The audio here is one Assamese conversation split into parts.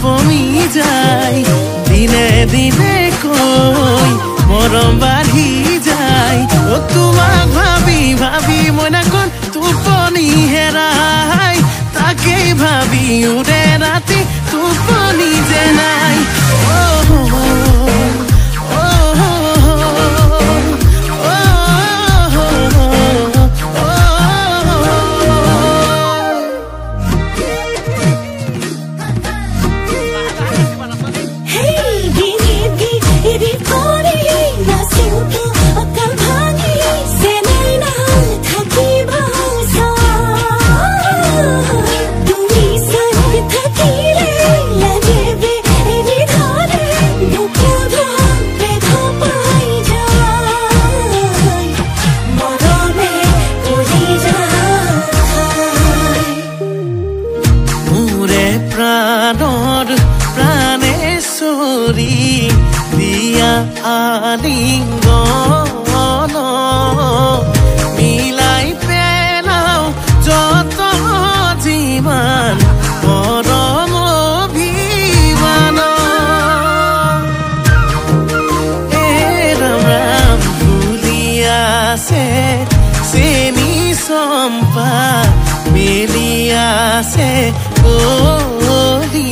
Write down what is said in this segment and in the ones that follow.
পমি যায় দিনে দিনে কই মৰম বাঢ়ি যায় ও তোমাক ভাবি ভাবি মইনা কোন টোপনি হেৰাই তাকেই ভাবি উৰে ৰাতি টোপনি যে নাই দিয়া আলিঙ্গন মিলাই পেলাও যত যিমান মৰম অভিমান ৰাম ৰাম ভুলি আছে চেনি চম্পা মেলি আছে কলি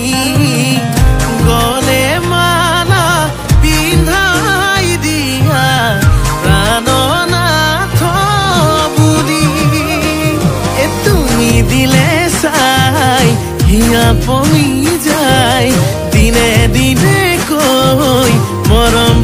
গলে মালা পিন্ধাই দিয়া প্ৰাণনাথ বুলি তুমি দিলে চাই হিয়া পমি যায় দিনে দিনে কৈ মৰম